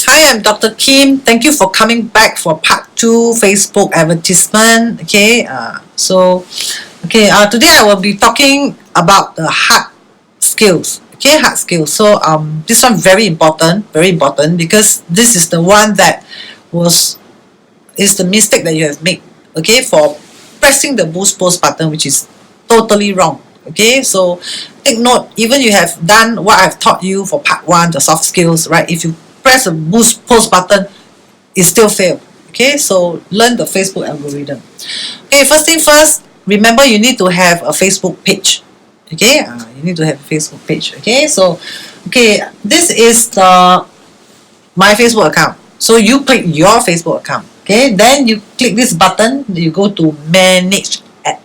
Hi, I'm Dr. Kim. Thank you for coming back for part 2 Facebook advertisement. Today I will be talking about the hard skills. Hard skills. So this one very important because this is the one that is the mistake that you have made. For pressing the boost post button, which is totally wrong. So take note, even you have done what I've taught you for part 1, the soft skills, right? If you press the boost post button, it still fail. So learn the Facebook algorithm. First thing first, remember you need to have a Facebook page. You need to have a Facebook page. This is my Facebook account. So you click your Facebook account. Then you click this button, you go to manage ad.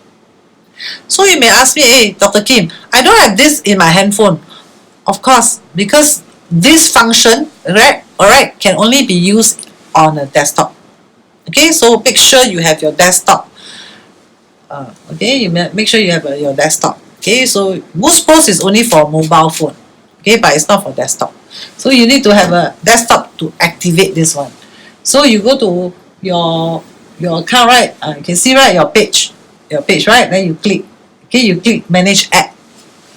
So you may ask me, hey Dr. Kim, I don't have this in my handphone. Of course, because this function, alright, can only be used on a desktop. So make sure you have your desktop. You make sure you have your desktop. So boost post is only for mobile phone. But it's not for desktop. So you need to have a desktop to activate this one. So you go to your account, right? You can see, right, your page, right? Then you click. You click manage ad,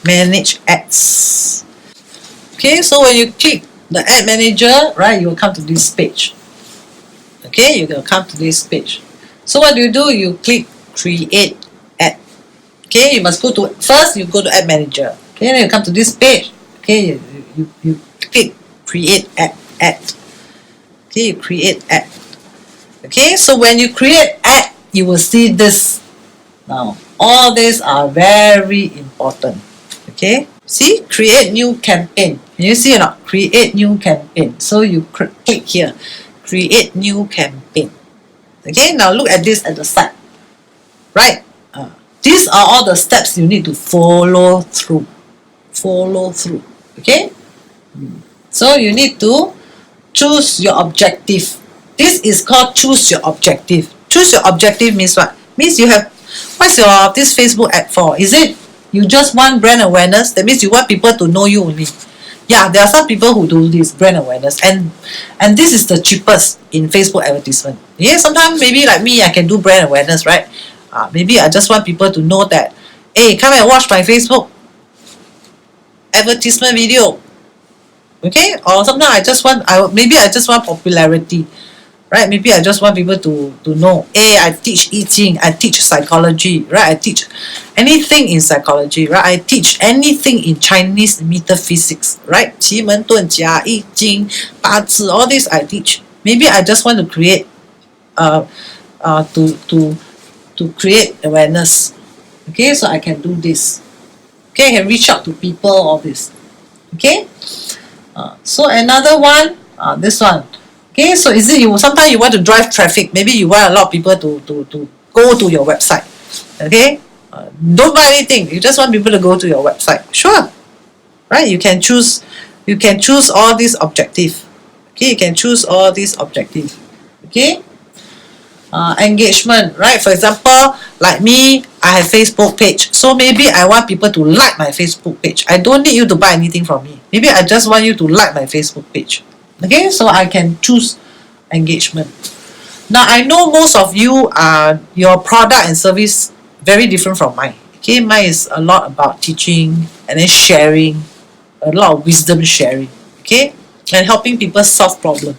manage ads. So when you click the ad manager, right, you will come to this page. You will come to this page. So what do? You click create ad. You must go to, first you go to ad manager. Then you come to this page. You click create ad. You create ad. So when you create ad, you will see this. Now all these are very important. See, create new campaign. Can you see or not? Create new campaign. So you click here, create new campaign. Now look at this at the side, right? These are all the steps you need to follow through. So you need to choose your objective. This is called choose your objective. Choose your objective means what? Means you have, what's your this Facebook ad for? Is it you just want brand awareness? That means you want people to know you only. Yeah, there are some people who do this brand awareness, and this is the cheapest in Facebook advertisement. Sometimes maybe like me, I can do brand awareness, right? Maybe I just want people to know that, hey, come and watch my Facebook advertisement video. Or sometimes I just want popularity, right? Maybe I just want people to know, hey, I teach I Ching, I teach psychology, right? I teach anything in psychology, right? I teach anything in Chinese metaphysics, right? 奇门遁甲, I Ching, 八字, all this I teach. Maybe I just want to create to create awareness. So I can do this. I can reach out to people, all this. So another one, this one. So is it sometimes you want to drive traffic? Maybe you want a lot of people to go to your website. Don't buy anything. You just want people to go to your website. Sure, right? You can choose all these objectives. You can choose all these objectives. Engagement, right? For example, like me, I have Facebook page. So maybe I want people to like my Facebook page. I don't need you to buy anything from me. Maybe I just want you to like my Facebook page. So I can choose engagement. Now I know most of you are your product and service very different from mine. Mine is a lot about teaching and then sharing, a lot of wisdom sharing. And helping people solve problems.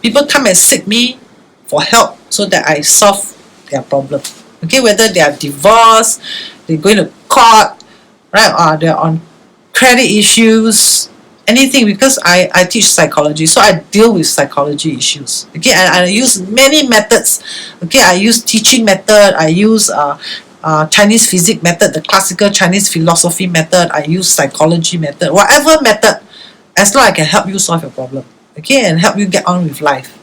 People come and seek me for help so that I solve their problem. Whether they are divorced, they're going to court, right, or they're on credit issues, anything, because I teach psychology, so I deal with psychology issues. And I use many methods. I use teaching method, I use Chinese physics method, the classical Chinese philosophy method, I use psychology method, whatever method, as long as I can help you solve your problem, and help you get on with life.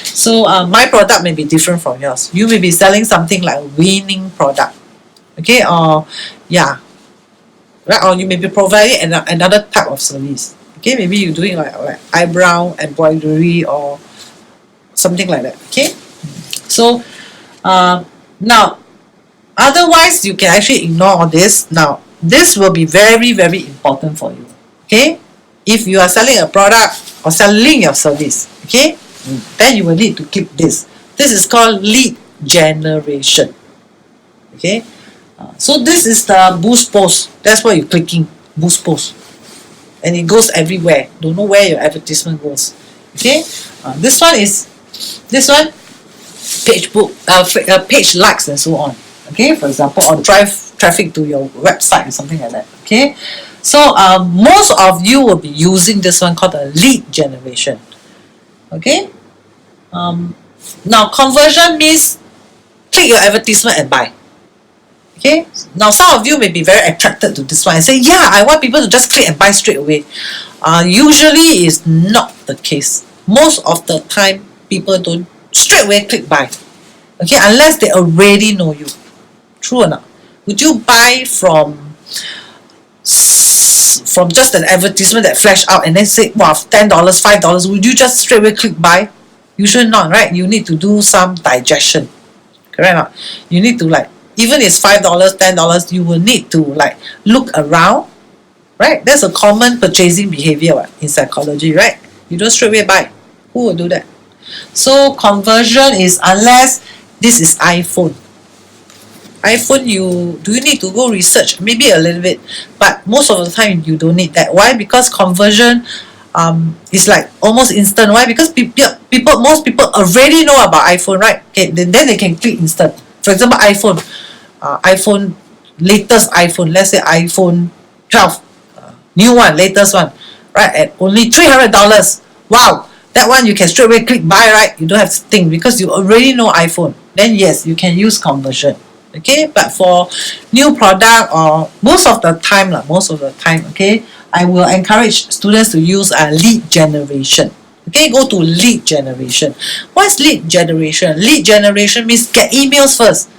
So my product may be different from yours. You may be selling something like a winning product, or yeah, right? Or you may be providing another type of service. Maybe you're doing like eyebrow embroidery or something like that. So now, otherwise you can actually ignore all this. Now this will be very, very important for you. If you are selling a product, or selling your service. Okay, then you will need to keep this. This is called lead generation. Okay, so this is the boost post. That's what you're clicking, boost post, and it goes everywhere. Don't know where your advertisement goes. Okay, this one page book, page likes and so on. Okay, for example, or drive traffic to your website or something like that. Okay, so most of you will be using this one called the lead generation. Okay, now conversion means click your advertisement and buy. Okay, now some of you may be very attracted to this one and say, yeah, I want people to just click and buy straight away. Usually is not the case. Most of the time people don't straight away click buy. Okay, unless they already know you. True or not? Would you buy from just an advertisement that flash out and then say, wow, $10, $5, would you just straight away click buy? Usually not, right? You need to do some digestion. Correct or not? You need to, like, even if it's $5, $10, you will need to, like, look around, right? That's a common purchasing behavior in psychology, right? You don't straight away buy. Who will do that? So conversion is, unless this is iPhone. iPhone, do you need to go research? Maybe a little bit, but most of the time you don't need that. Why? Because conversion is like almost instant. Why? Because most people already know about iPhone, right? Okay, then they can click instant. For example, iPhone, latest iPhone, let's say iPhone 12, new one, latest one, right? At only $300. Wow, that one you can straight away click buy, right? You don't have to think because you already know iPhone. Then yes, you can use conversion. Okay, but for new product, or most of the time, okay, I will encourage students to use lead generation. Okay, go to lead generation. What's lead generation? Lead generation means get emails first,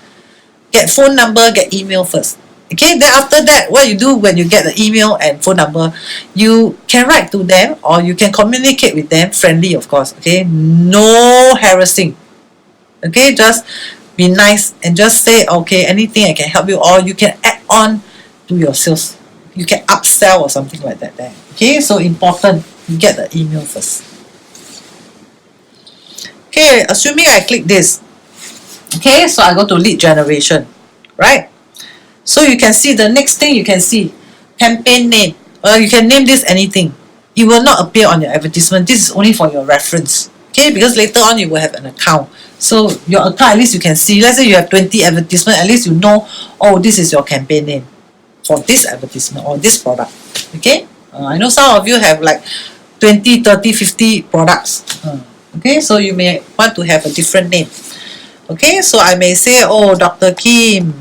get phone number, get email first. Okay, then after that, what you do when you get the email and phone number, you can write to them or you can communicate with them, friendly of course. Okay, no harassing. Okay, just be nice and just say, okay, anything I can help you, or you can add on to your sales. You can upsell or something like that there. Okay, so important, you get the email first. Okay, assuming I click this. Okay, so I go to lead generation, right? So you can see the next thing you can see, campaign name. You can name this anything. It will not appear on your advertisement. This is only for your reference. Okay, because later on you will have an account. So your account, at least you can see. Let's say you have 20 advertisements, at least you know, oh, this is your campaign name for this advertisement or this product. Okay, I know some of you have like 20, 30, 50 products. Okay, so you may want to have a different name. Okay, so I may say, oh, Dr. Kim,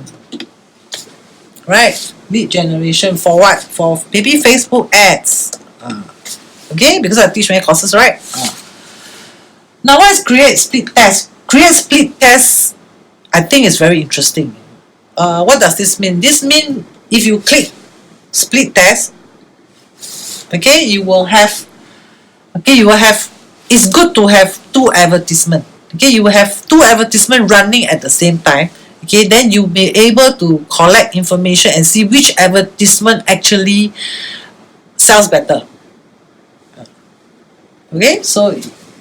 right? Lead generation for what? For maybe Facebook ads. Okay, because I teach many courses, right? Now, what is create split test? Create split test, I think is very interesting. What does this mean? This means if you click split test, okay, you will have, it's good to have two advertisements. Okay, you will have two advertisements running at the same time. Okay, then you'll be able to collect information and see which advertisement actually sells better. Okay, so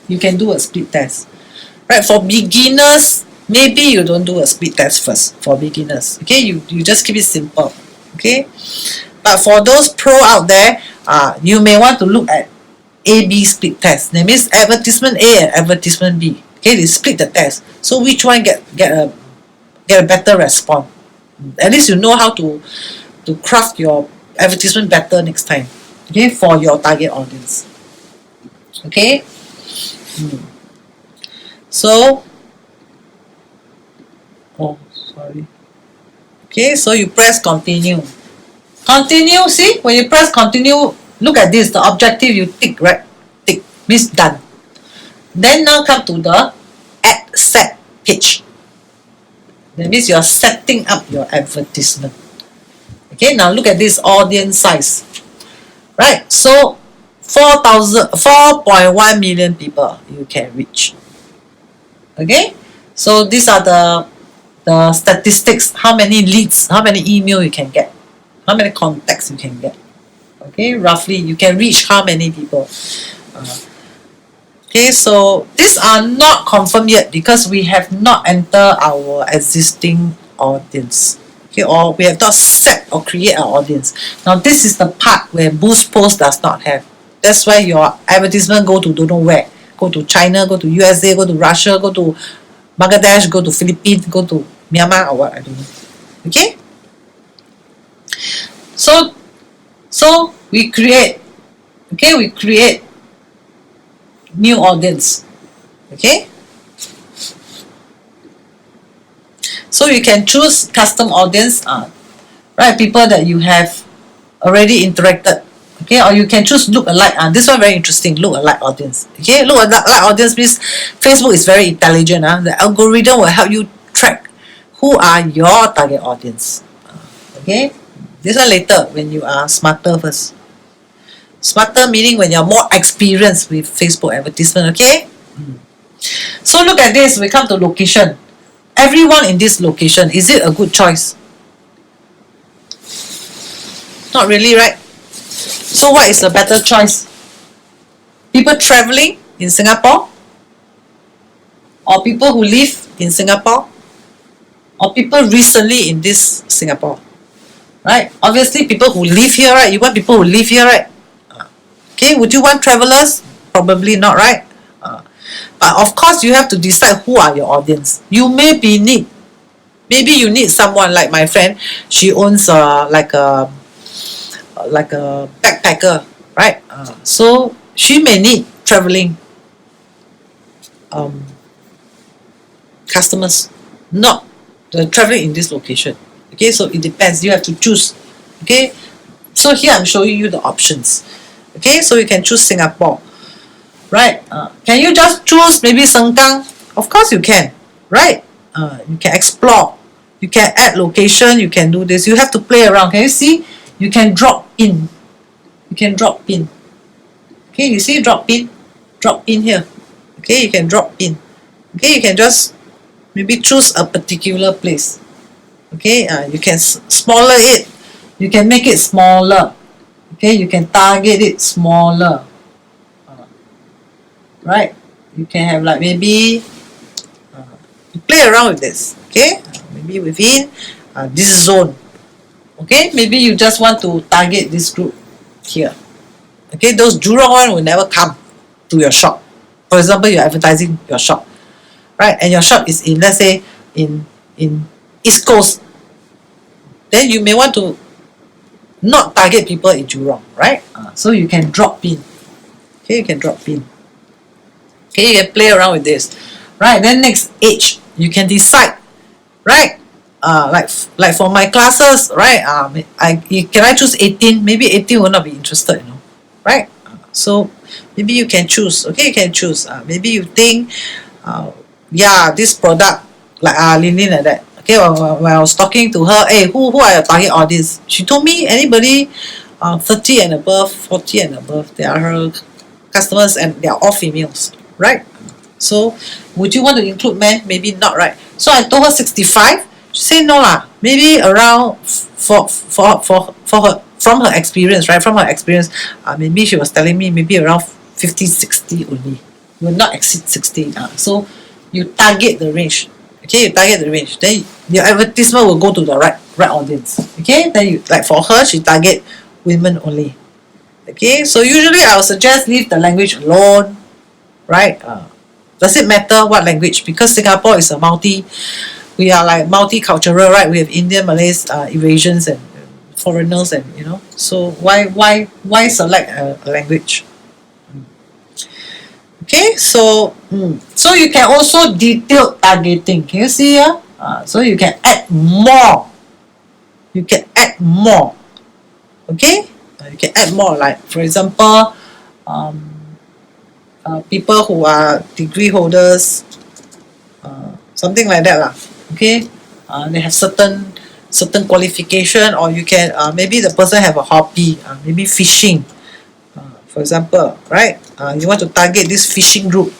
you can do a split test. Right, for beginners, maybe you don't do a split test first for beginners. Okay, you just keep it simple. Okay, but for those pro out there, you may want to look at A/B split test. That means advertisement A and advertisement B. Okay, they split the test. So which one get a better response? At least you know how to craft your advertisement better next time. Okay, for your target audience. Okay. So, oh, sorry. Okay, so you press continue. Continue, see, when you press continue, look at this, the objective you tick, right? Tick, means done. Then now come to the ad set page. That means you're setting up your advertisement. Okay, now look at this audience size. Right, so 4.1 million people you can reach. Okay, so these are the statistics, how many leads, how many email you can get, how many contacts you can get. Okay, roughly you can reach how many people. Okay, so these are not confirmed yet because we have not entered our existing audience. Okay, or we have not set or create our audience. Now this is the part where Boost Post does not have. That's why your advertisement go to don't know where. Go to China, go to USA, go to Russia, go to Bangladesh, go to Philippines, go to Myanmar or what, I don't know. Okay? So we create, okay, we create new audience. Okay? So you can choose custom audience, right? People that you have already interacted. Okay, or you can choose look alike. This one very interesting. Look alike audience. Okay, look alike audience means Facebook is very intelligent. The algorithm will help you track who are your target audience. Okay, this one later when you are smarter first. Smarter meaning when you're more experienced with Facebook advertisement. Okay. So look at this. We come to location. Everyone in this location, is it a good choice? Not really, right? So what is a better choice? People traveling in Singapore? Or people who live in Singapore? Or people recently in this Singapore? Right? Obviously people who live here, right? You want people who live here, right? Okay, would you want travelers? Probably not, right? But of course you have to decide who are your audience. You may be maybe you need someone like my friend. She owns like a backpacker, right? So she may need traveling customers, not the traveling in this location. Okay, so it depends. You have to choose. Okay, so here I'm showing you the options. Okay, so you can choose Singapore, right? Can you just choose maybe Sengkang? Of course you can, right? You can explore. You can add location. You can do this. You have to play around. Can you see? You can drop in. You can drop in. Okay, you see drop in? Drop in here. Okay, you can drop in. Okay, you can just maybe choose a particular place. Okay, you can smaller it. You can make it smaller. Okay, you can target it smaller. Right? You can have like maybe play around with this. Okay, maybe within this zone. Okay, maybe you just want to target this group here. Okay, those Jurong one will never come to your shop. For example, you're advertising your shop, right? And your shop is in, let's say, in East Coast. Then you may want to not target people in Jurong, right? So you can drop in. Okay, you can drop in. Okay, you can play around with this, right? Then next, age, you can decide, right? Like for my classes, right? Can I choose 18? Maybe 18 will not be interested, right? So maybe you can choose. Okay, you can choose. Maybe you think, yeah, this product like Lin like that. Okay, when I was talking to her, hey, who are your target audience? She told me anybody 30 and above, 40 and above. They are her customers and they are all females, right? So would you want to include men? Maybe not, right? So I told her 65. She said no lah. Maybe around for her, from her experience, right? From her experience, maybe she was telling me maybe around 50, 60 only. Will not exceed 60. So you target the range. Okay, you target the range. Then your advertisement will go to the right audience. Okay, then you, like for her, she target women only. Okay, so usually I would suggest leave the language alone, right? Does it matter what language? Because Singapore is we are like multicultural, right? We have Indian, Malays, Eurasians, and foreigners, and So why select a language? Okay, so you can also detailed targeting. Can you see here? So you can add more. You can add more. Okay, you can add more. Like for example, people who are degree holders, something like that lah. Okay, they have certain qualification, or you can maybe the person have a hobby, maybe fishing, for example, right? You want to target this fishing group,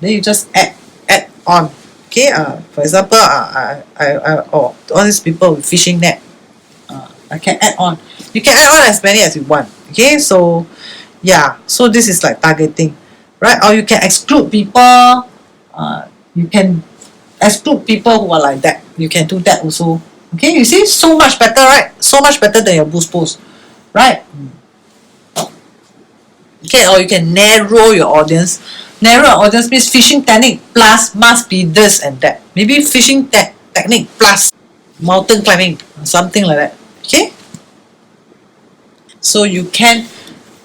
then you just add on. Okay, for example, all these people with fishing net, I can add on. You can add on as many as you want. Okay, so yeah, so this is like targeting. right? Or you can exclude people. You can exclude people who are like that. You can do that also. Okay, you see, so much better, right? So much better than your boost post, right? Okay, or you can narrow your audience. Narrow your audience means fishing technique plus must be this and that. Maybe fishing technique plus mountain climbing, something like that. Okay, so you can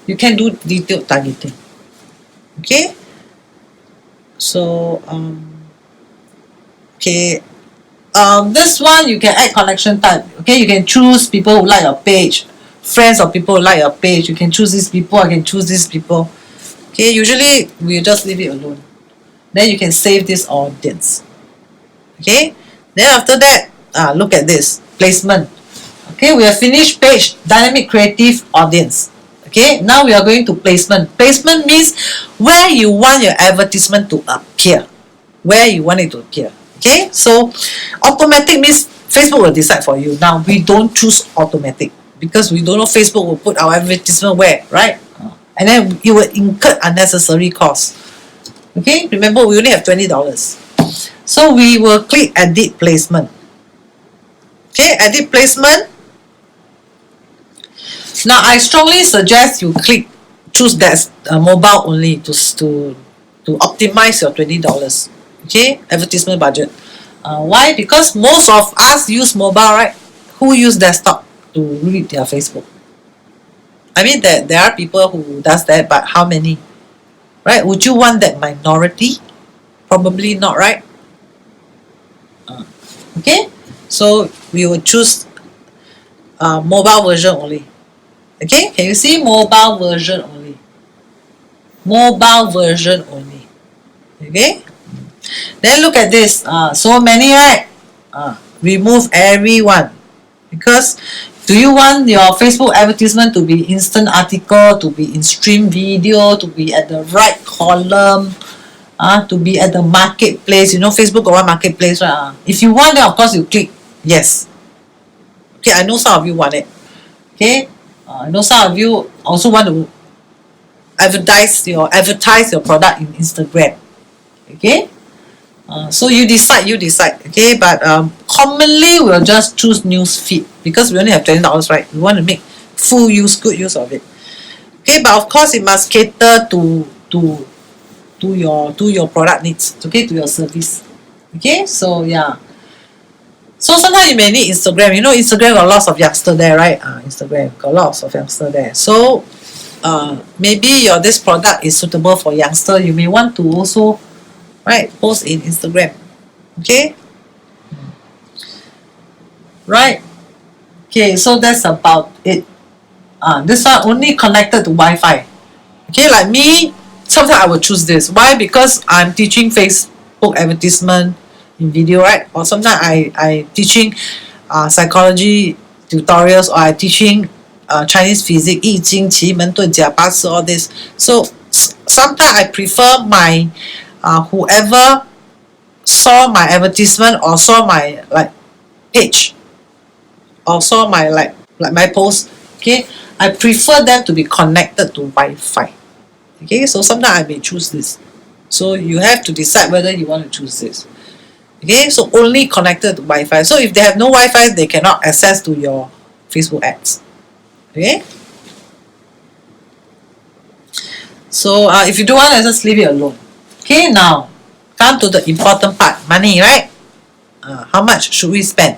do detailed targeting. Okay, so okay, this one you can add connection type. Okay, you can choose people who like your page, friends or people who like your page. You can choose these people. I can choose these people. Okay, usually we just leave it alone. Then you can save this audience. Okay, then after that, look at this placement. Okay, we have finished page, dynamic, creative, audience. Okay, now we are going to placement. Placement means where you want your advertisement to appear, where you want it to appear. Okay, so automatic means Facebook will decide for you. Now we don't choose automatic because we don't know Facebook will put our advertisement where, right? And then it will incur unnecessary costs. Okay, remember we only have $20. So we will click edit placement. Okay, edit placement. Now I strongly suggest you choose that mobile only to optimize your $20. Okay, advertisement budget. Why? Because most of us use mobile, right? Who use desktop to read their Facebook? I mean that there are people who does that, but how many? Right? Would you want that minority? Probably not, right? Okay, so we will choose mobile version only. Okay, can you see mobile version only? Mobile version only. Okay, then look at this. So many, right? Remove everyone because do you want your Facebook advertisement to be instant article, to be in stream video, to be at the right column, to be at the marketplace? You know Facebook got one marketplace, right? If you want it, of course you click yes. Okay, I know some of you want it. Okay, I know some of you also want to advertise your product in Instagram. Okay, so you decide. Okay, but commonly we'll just choose news feed because we only have $20, right? We want to make good use of it. Okay, but of course it must cater to your product needs. Okay, to your service. Okay, so yeah. So sometimes you may need Instagram. You know Instagram got lots of youngster there, right? Instagram got lots of youngster there. So maybe this product is suitable for youngster. You may want to also, right, post in Instagram. Okay, right. Okay, so that's about it. This one only connected to Wi-Fi. Okay, like me, sometimes I will choose this. Why? Because I'm teaching Facebook advertisement in video, right? Or sometimes I teaching psychology tutorials, or I teaching Chinese physics, 易经奇门遁甲八字 all this. So sometimes I prefer my whoever saw my advertisement or saw my page or saw my like my post. Okay, I prefer them to be connected to Wi-Fi. Okay, so sometimes I may choose this. So you have to decide whether you want to choose this. Okay, so only connected to Wi-Fi. So if they have no Wi-Fi, they cannot access to your Facebook ads. Okay, so if you don't want to, just leave it alone. Okay, now come to the important part, money, right? How much should we spend?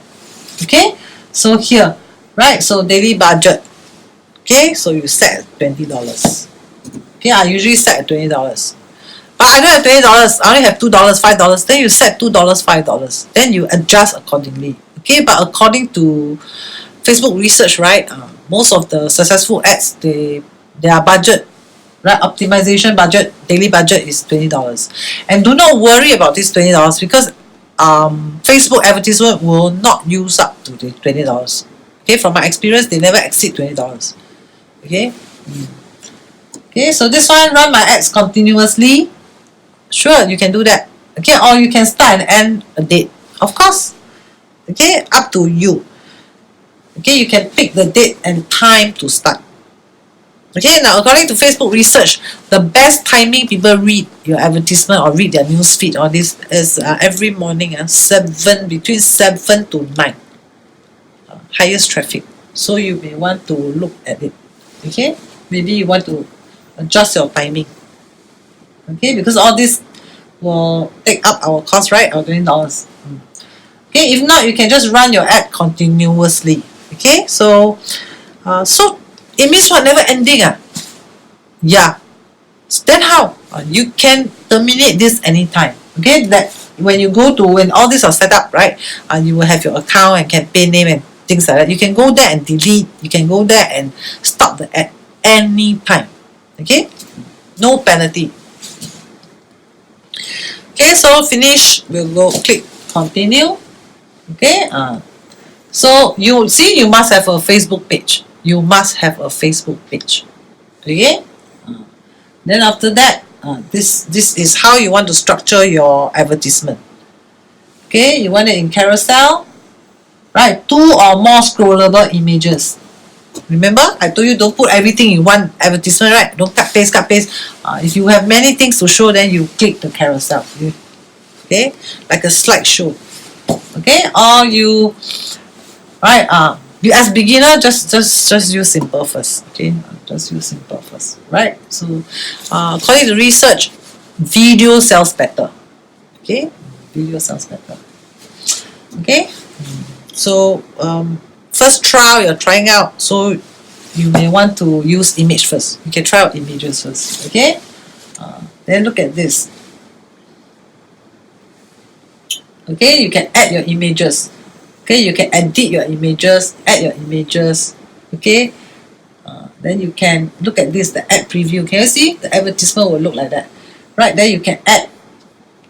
Okay, so here, right, so daily budget. Okay, so you set at $20. Okay, I usually set at $20. But I don't have $20, I only have $2, $5. Then you set $2, $5. Then you adjust accordingly. Okay, but according to Facebook research, right, most of the successful ads, their budget, right, optimization budget, daily budget is $20. And do not worry about this $20 because Facebook advertisement will not use up to the $20. Okay, from my experience, they never exceed $20. Okay. Okay, so this one, run my ads continuously. Sure, you can do that. Okay, or you can start and end a date. Of course. Okay, up to you. Okay, you can pick the date and time to start. Okay, now according to Facebook research, the best timing people read your advertisement or read their news feed, all this is every morning, between 7 to 9, highest traffic. So you may want to look at it. Okay, maybe you want to adjust your timing. Okay, because all this will take up our cost, right? Our $20. Okay, if not, you can just run your ad continuously. Okay, so it means what, never ending? Yeah. Then how? You can terminate this anytime. Okay, that when you go to, when all these are set up, right? You will have your account and campaign name and things like that. You can go there and delete. You can go there and stop the ad anytime. Okay, no penalty. Okay, so finish. We'll go click continue. Okay, so you see, you must have a Facebook page. You must have a Facebook page. Okay, then after that, this is how you want to structure your advertisement. Okay, you want it in carousel, right? 2 or more scrollable images. Remember, I told you don't put everything in one advertisement, right? Don't cut paste. If you have many things to show, then you click the carousel. Okay, like a slideshow. Okay, or you, right? You as beginner, just use simple first. Okay, just use simple first, right? So, according to research, video sells better. Okay, video sells better. Okay, so first trial you're trying out, so you may want to use image first. You can try out images first. Okay, then look at this. Okay, you can add your images. Okay, you can edit your images, add your images. Okay, then you can look at this, the ad preview. Can you see the advertisement will look like that? Right, then you can add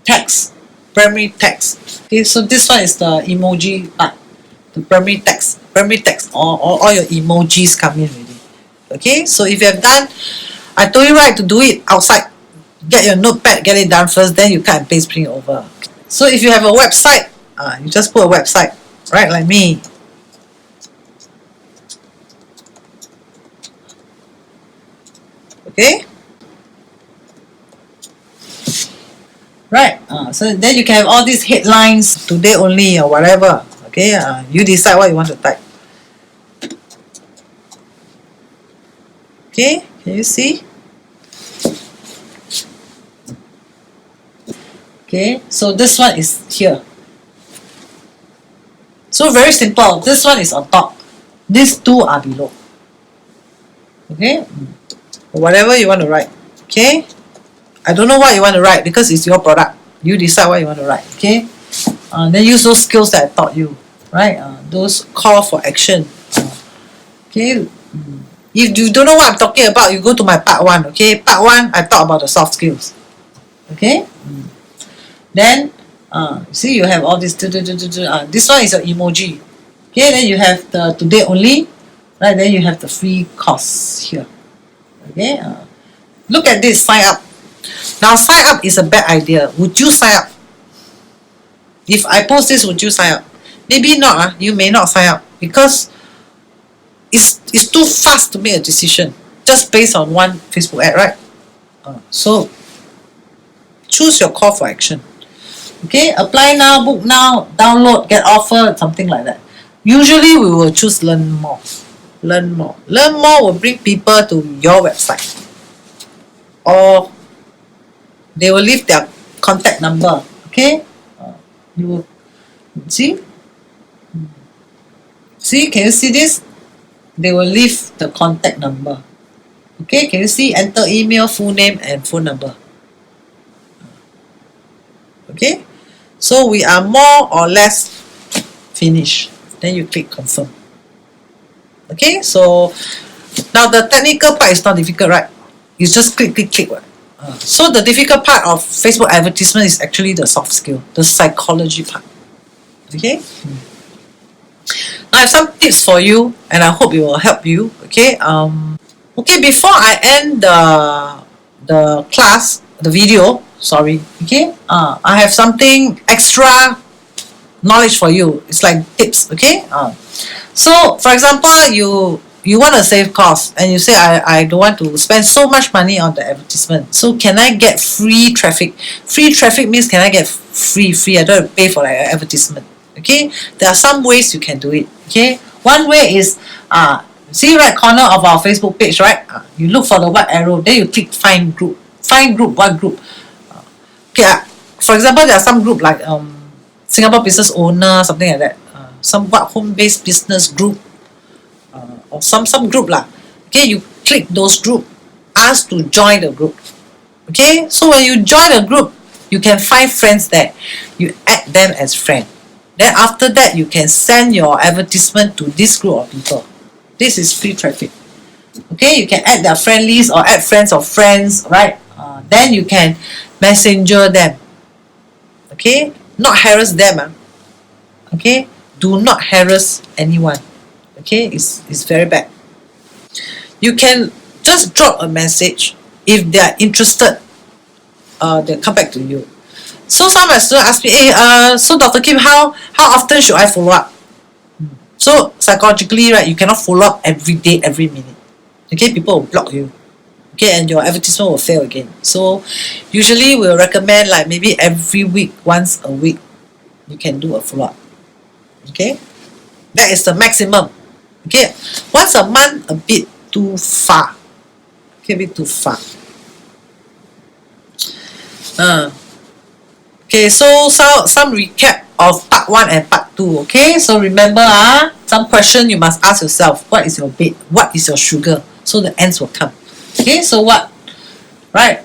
text, primary text. Okay, so this one is the emoji part, the primary text, all your emojis come in already. Okay, so if you have done, I told you, right, to do it outside. Get your notepad, get it done first, then you cut and paste, bring it over. So if you have a website, you just put a website, right, like me. Okay, right, so then you can have all these headlines, today only or whatever. Okay, you decide what you want to type. Okay, can you see? Okay, so this one is here. So very simple. This one is on top. These two are below. Okay, whatever you want to write. Okay, I don't know what you want to write because it's your product. You decide what you want to write. Okay, then use those skills that I taught you. Right, those call for action. Okay, if you don't know what I'm talking about, you go to my part 1. Okay, part 1 I talk about the soft skills. Okay. Then, see, you have all this. This one is your emoji. Okay, then you have the today only. Right, then you have the free course here. Okay, look at this, sign up. Now, sign up is a bad idea. Would you sign up? If I post this, would you sign up? Maybe not. You may not sign up because it's too fast to make a decision just based on one Facebook ad, right? So, choose your call for action. Okay, apply now, book now, download, get offer, something like that. Usually we will choose learn more. Learn more will bring people to your website, or they will leave their contact number. Okay, you will see, can you see this? They will leave the contact number. Okay, can you see? Enter email, full name and phone number. Okay, so we are more or less finished. Then you click confirm. Okay, so now the technical part is not difficult, right? You just click. So the difficult part of Facebook advertisement is actually the soft skill, the psychology part. Okay, I have some tips for you and I hope it will help you. Okay, okay, before I end the class, the video, sorry, okay, I have something extra knowledge for you. It's like tips. Okay, so for example, you want to save costs, and you say I don't want to spend so much money on the advertisement, so can I get free traffic? Free traffic means can I get free, I don't have to pay for like an advertisement. Okay, there are some ways you can do it. Okay, one way is see right corner of our Facebook page, right? You look for the white arrow, then you click find group. Find group, what group? Okay, for example, there are some group like Singapore Business Owner, something like that. Some what home-based business group, or some group lah. Okay, you click those group, ask to join the group. Okay, so when you join a group, you can find friends there. You add them as friend. Then after that, you can send your advertisement to this group of people. This is free traffic. Okay, you can add their friend list or add friends of friends, right? Then you can messenger them. Okay, not harass them. Okay, do not harass anyone. Okay, it's very bad. You can just drop a message. If they are interested, they'll come back to you. So some students ask me, hey, so Dr. Kim, how often should I follow up? So psychologically, right, you cannot follow up every day, every minute. Okay, people will block you. Okay, and your advertisement will fail again. So usually we'll recommend like maybe every week, once a week, you can do a follow-up. Okay, that is the maximum. Okay, once a month, a bit too far. Okay, a bit too far. Okay, so some recap of part 1 and part 2. Okay, so remember some question you must ask yourself. What is your weight? What is your sugar? So the ends will come. Okay, so what? Right?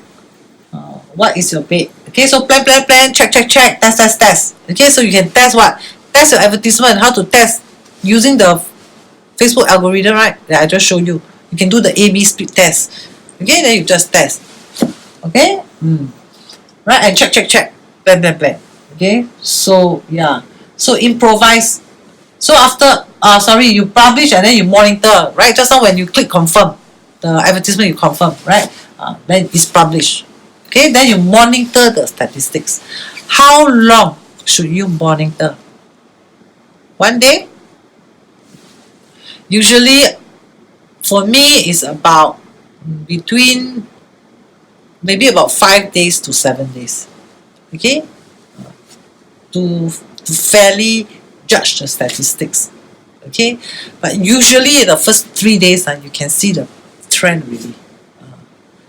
What is your weight? Okay, so plan, check, test. Okay, so you can test what? Test your advertisement. How to test? Using the Facebook algorithm, right? That I just showed you. You can do the A/B split test. Okay, then you just test. Okay? Right? And check. Plan. Okay? So, yeah. So, improvise. So, after, you publish and then you monitor, right? Just now when you click confirm, the advertisement you confirm, right? Then it's published. Okay? Then you monitor the statistics. How long should you monitor? 1 day? Usually, for me, it's about between maybe about 5 days to 7 days. Okay, to fairly judge the statistics. Okay, but usually the first 3 days you can see the trend really,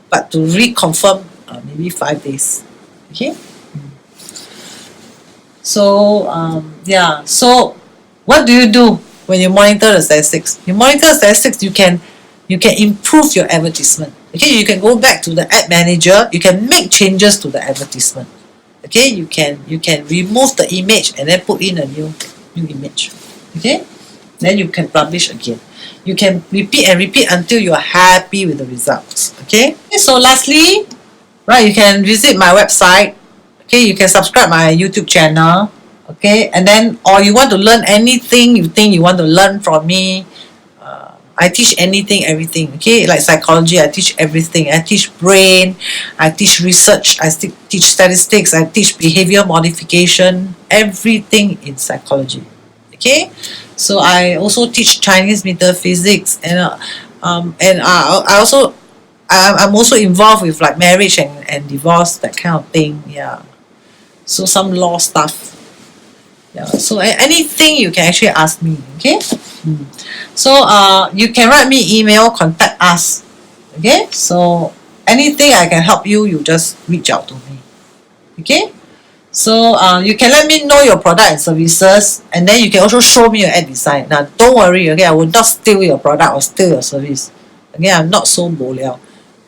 but to reconfirm maybe 5 days. Okay, so yeah, so what do you do when you monitor the statistics? You monitor the statistics, you can improve your advertisement. Okay, you can go back to the ad manager, you can make changes to the advertisement. Okay, you can remove the image and then put in a new image. Okay, then you can publish again. You can repeat until you are happy with the results. Okay, so lastly, right, you can visit my website. Okay, you can subscribe my YouTube channel. Okay, and then or you want to learn anything you think you want to learn from me, I teach anything, everything. Okay, like psychology, I teach everything. I teach brain, I teach research, I teach statistics, I teach behavior modification, everything in psychology. Okay, so I also teach Chinese metaphysics, and I'm also involved with like marriage and divorce, that kind of thing. Yeah, so some law stuff. Yeah, so anything you can actually ask me. Okay. So you can write me email, contact us. Okay, so anything I can help you, you just reach out to me. Okay, so you can let me know your product and services, and then you can also show me your ad design. Now don't worry, okay, I will not steal your product or steal your service. Okay, I'm not so bo liao.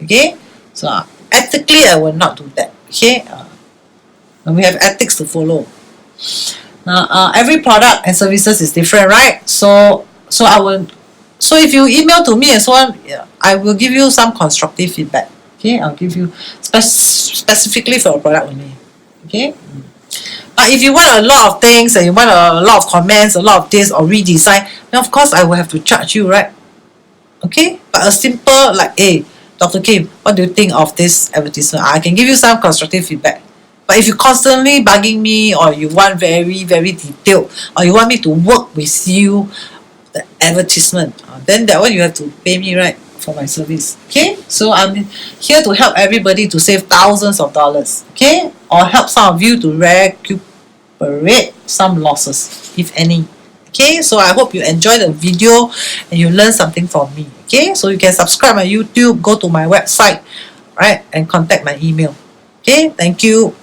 Okay, so ethically I will not do that. Okay, and we have ethics to follow. Now every product and services is different, right? So if you email to me and so on, I will give you some constructive feedback. Okay, I'll give you specifically for a product only. Okay, but if you want a lot of things and you want a lot of comments, a lot of this or redesign, then of course I will have to charge you, right? Okay, but a simple like, hey, Dr. Kim, what do you think of this advertisement? I can give you some constructive feedback. But if you constantly bugging me, or you want very, very detailed, or you want me to work with you the advertisement. Then that one you have to pay me, right, for my service. Okay, so I'm here to help everybody to save thousands of dollars. Okay, or help some of you to recuperate some losses, if any. Okay, so I hope you enjoy the video and you learn something from me. Okay, so you can subscribe my YouTube, go to my website, right, and contact my email. Okay, thank you.